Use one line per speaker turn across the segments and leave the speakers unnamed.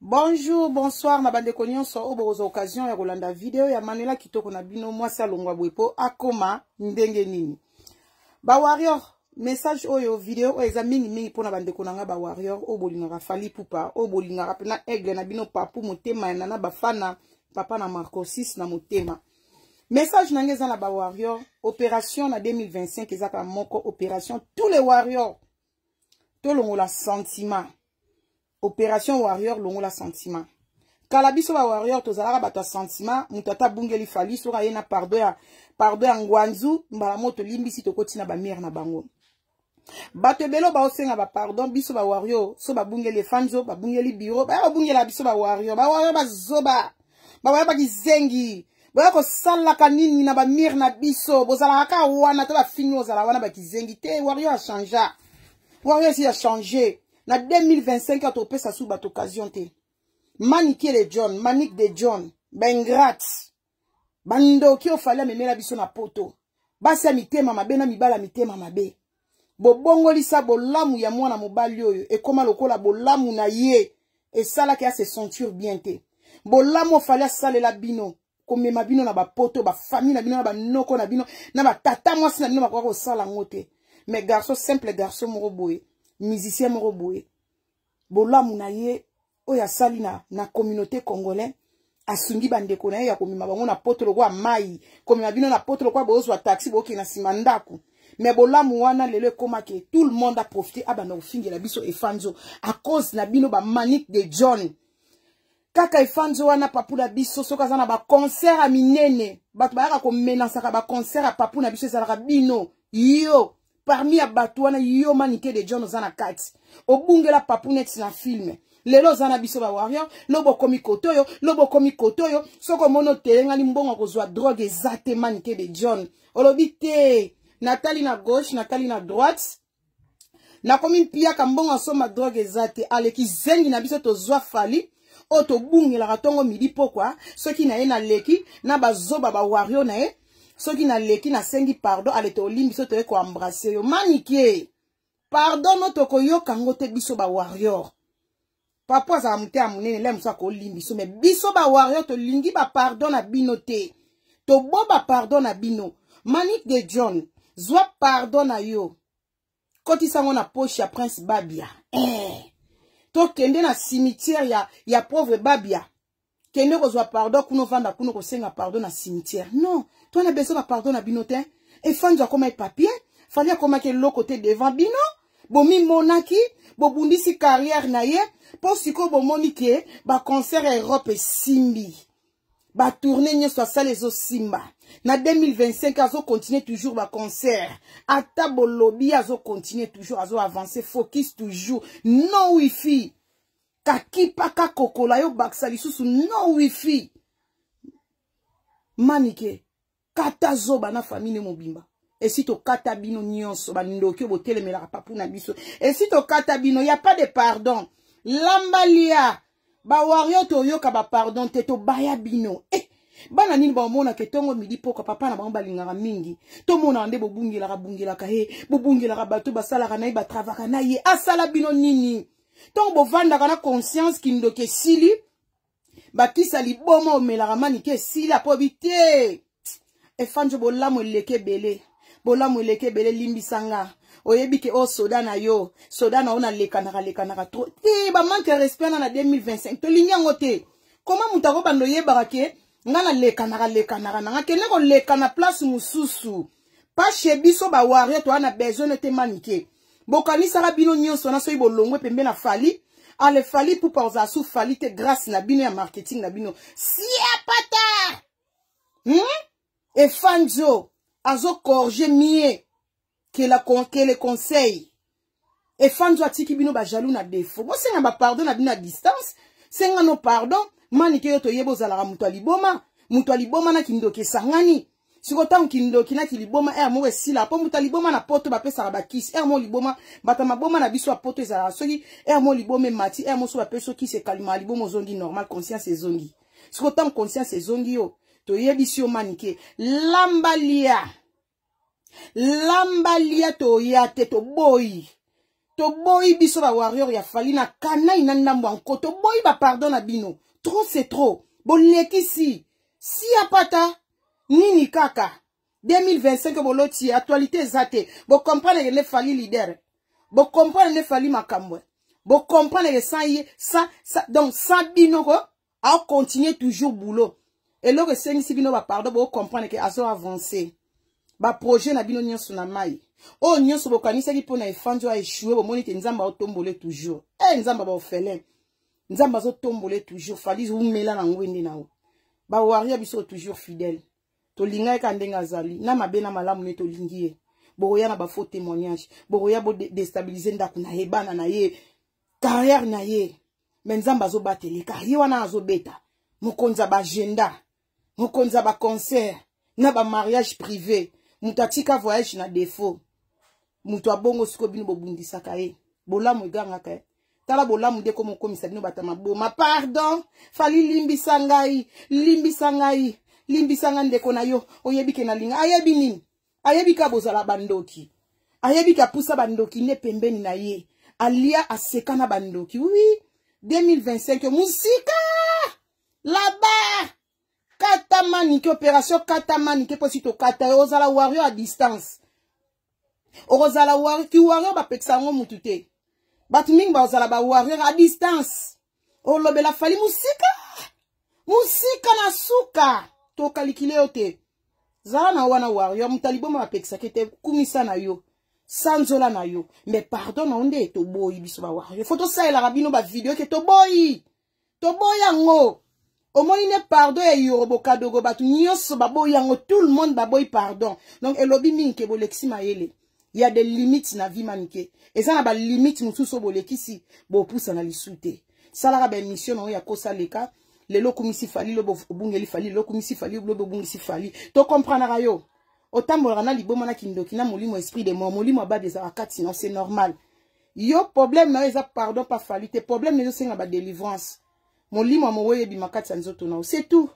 Bonjour, bonsoir, ma bande de nyonso aux occasions ya kolanda vidéo ya Manuela kitoko na bino mwasi alongwa bwepo akoma ndenge nini. Ba warrior message oyo vidéo oyo eza mingi pona bande konanga ba warrior o bolingaka Fally Ipupa o bolingaka pena aigle na bino papu motema na bafana papa na Marco 6 na motema. Message nangeza na ba warrior opération na 2025 ezaka moko opération tous les warriors to longola sentiment. Opération warrior longola sentiment. Kalabiso ba warrior tozalaka bato sentiment mutata bungeli Fally soka yena pardon ya ngwanzu mbala moto limbisi tokotina ba mère na bango. Bato belo ba osenga ba pardon biso ba warrior so ba bungeli fanzo ba bungeli bureau ba bungela biso ba warrior ba zoba ba warrior ba kizengi ba ko salaka nini na ba mère na biso bozalaka wana to ba finyo zala wana ba kizengi te warrior a changé. Warrior si a changé. Na 2025 a topé sa sous bato occasion te. Manique de John, manique de John, bengrat. Bando ki o fallait me la biso na poto. Basi mitema mabe na mibala mitema mabe. Bo bongoli sa bo lamu ya mwana mobali oyo e koma lokola bo lamu na ye e sala ki a se sentir bien te. Bo lamu fallait sale la bino. Comme ma bino na ba poto, ba famille na bino na ba noko na bino na ba tata mwasi na bino ba kwa sala ngote. Mais garçon simple garçon moro boye. Musicien moro boye bolamu na ye oya sali na communauté congolais asungi bandeko na ye ya komima bango na poto lokwa mai komima bino na poto lokwa bozwa taxi boki na simandaku mais bolamu wana lelo ekoma ke tout le monde a profité abana ofingela biso efanzo à cause na bino ba manique de John kaka efanzo wana papula biso soka za na ba concert a minene bato ba ko menansaka ba concert a papu na biso ezalaka bino yo. Parmi a batouana yo manique de John zana kati. Obungela papunet na film. Lelo zana biso ba warrior. Lobo komi kotoyo. Soko mono telenga limbonga kozwa drogue ezate manique de John. Olobite. Nathalie na gauche, Nathalie na droite. Na komi pia kambonga soma drogue ezate. Aleki zengi na biso tozwa Fally. Oto bungela ratongo midi pokwa. Soki na ye na leki. Na bazoba ba warrior na ye. Soki na leki na sengi pardon alete olimbi so te ko embrasser yo manique pardon no to ko yoka ngote biso ba warrior papa za mute amunene le musa ko limbi so me biso ba warrior to lingi ba pardon na bino te to boba pardon na bino manique de John zwa pardon na yo koti sango na poche ya Prince Babia to kende na cimetière ya pauvre Babia kende ko zwa pardon kuno vanda kuno ko senga pardon na cimetière non. Toi, on a besoin de pardon à binotin. Et fan doit comme papier. Fallait comme que l'autre côté devant bino. Bomi monaki. Bobundi si carrière naie. Pour si ko bomonique. Ba concert Europe et Simbi. Ba tournée nye soit ça les os Simba. Na 2025 azo continue toujours ba concert. Ata bo lobby azo continue toujours azo avancer focus toujours. No wifi. Kaki paka kokola yo baksali susu no wifi. Manique. Kata zoba na famille mobimba. Et si to kata bino nyonso bandoki botele melaka papu na biso. Et si to kata bino y a pas de pardon. Lambalia ba warrior to yoka ba pardon te to baya bino. Bana nini ba mona ke tongo midi poko papa na bamba lingara mingi. To mona ande bobungila ka bobungila ka bato basala kana ba travaka na ye asala bino nini. Tongo bovanda kana conscience kindoke sili ba kisa liboma o melaka manike sili apobite. E fanjo bolamu eleke bele limbisanga oyebi ke o soda na yo soda na ona lekanaka trop ba manque respect na 2025 to linyango te comment mutako bando yebaka ke ngana lekanaka na kene ko lekana place mususu pa chebiso ba warrior to ana besoin te manique bokanisa ka bino nyonso na so ibolongwe pembe na Fally ale Fally Ipupa za su Fally te grâce na bino ya marketing na bino siapata et Fanzo azo corriger mieux que les conseils. Et Fanzo atiki bino ba jaloux na défaut. Bo senga ba pardon na bino à distance. Senga no pardon. Manike yo to yebo zala mutu aliboma na kindoke sangani. Sikota kindoki na kiliboma mo esila po mutu aliboma na poto ba pesa ba kiss. Mo liboma bata maboma na biso a poto ezala soki mo liboma mati mo so ba peso ki se kalima liboma zongi normal conscience ezongi. Sikota conscience ezongi yo. To yebisio manique lambalia to yate to boy To boy biso ba warrior ya fali na kana ina ndambo anko. To boy ba pardon na bino. Trop c'est trop. Bon leki si. Si apata. Nini kaka. 2025 boloti actualité zate. Bo comprendre que ne fali leader. Bo comprendre ne fali makambwe. Bo comprendre que ça donc sans bino a continuer toujours boulot. Et là que c'est bino ba pardon bo comprendre que azo avancer. Ba projet na bino nyonso na mai. Oh nyonso bo kanisa ki pona efanjo a échouer bo monite nzamba otombole toujours. Nzamba ba ofele. Nzamba zo tombole toujours. Fali umela na ngwende na o. Ba warrior biso toujours fidèle. To linga ka ndenga zali na mabena malamu ne to lingie. Boya na ba faux témoignage. Boya bo déstabiliser ndako na hebana na ye. Carrière na ye. Menzamba zo bateli carrière wana azo beta. Mukonza ba agenda. Mukonza ba concert. Na ba mariage privé. Mutatika voyage na défaut. Mutu abongo siko bino bobundisa kae. Bolamu eganga kae. Tala bolamu de komo komisa bino batama boma. Pardon. Fali limbisa ngai. Limbisa ngai. Limbisa ndeko na yo. Oyebi ke na linga. Ayebi nini? Ayebi ka bozala bandoki. Ayebi ka pusa bandoki ne pembeni na ye. Alia aseka na bandoki. Oui. 2025. Musika. Là-bas. Katamanike. Opération Katamanike. Posito kata. Ozala warrior à distance. Ozala warrior. Ki warrior ba peksango mutute. Batming ba ozala ba warrior à distance. Olobela fali musika. Musika na suka. To kalikile ote. Zala na wana warrior. Mutalibo ma peksa kete kumisa na yo. Sanzola na yo. Mais pardon na onde to boy biso ba warrior. Foto sa ela rabino ba video ke to boy. To boy yango. Omoni ne pardon e yorobo kadogo batu nyonso ba boy yango. Tout le monde ba boy pardon. Donc elobi minke bo lexi maele. Il y a des limites na vie manike. Et ça na ba limite mususo bo lekisi bo pousa na lisute. Salara ba mission no ya kosa leka. Lelo kumisi fali lobo bungeli fali lelo kumisi fali lobo bungisi fali. To comprendre yo. Otambola na liboma na kindoki na molimo esprit de mort molimo ba des akati non c'est normal. Yo problème na eza pardon pas fali te problème ne senga ba délivrance. Molimo moye bi makati nzoto na c'est tout.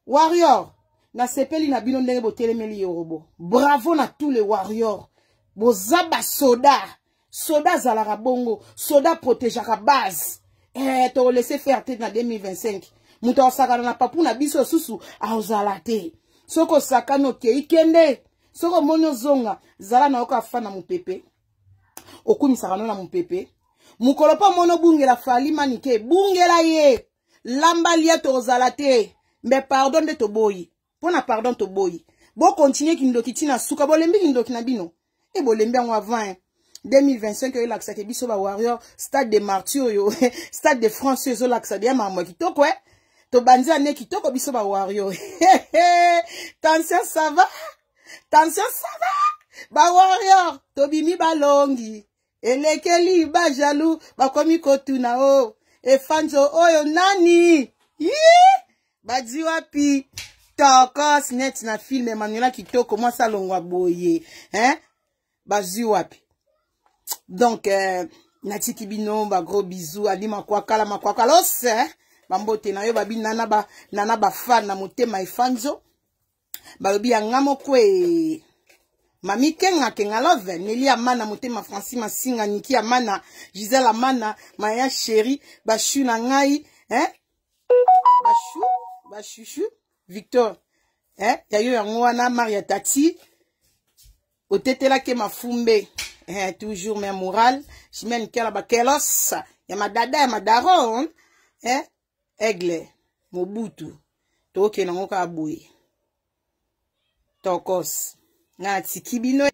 Warrior na sepeli na bino ndenge botelemeli yorobo. Bravo na tous les warriors. Bozaba soda. Soda zalara bongo. Soda protégeara base. To laisser faire tête na 2025. Muta osaka na papu na biso susu a ozalate. Soko sakano ke ikende. Soko monyo zonga. Zala na oka fana mupepe. Okumisaka na mupepe. Mukolopa mono bungela fali manike. Bungela ye. Lamba liya to ozalate. Mais pardon de to boyi. Pona pardon to boyi. Bo continue kindoki tina suka. Bo lembi kindoki na bino. E bo lembi anwa 20. 2025 yo laksa ke biso ba warrior stade de martyr yo stade de France yo laksa dia mama kitoko to banza ne kitoko biso ba warrior tension ça va ba warrior to bimi balongi elekeli ba jaloux ba komi kotuna o e fanzo oyo nani ba di wapi tokos net na film Emmanuel kitoko moi salongwa boye ba di wapi. Donc, natiki bino, ba gros bisous, ali makwakala, makwakalos, bambote na yo, babi nana ba fan na motema ifanzo, babi angamo kwe, mami kenga love, Nelly amana motema Francis Masinga, Niki amana, Gisèle amana, Maya chérie, bashu na ngai, bashu, Victor, yayo yangwana, Maria Tati, otetela ke mafumbe, toujours mes morales, je mène qu'elle a kelos, ya madada ya madaron, aigle, mobutu, toke na ngoka aboué, tokos, na tikibino.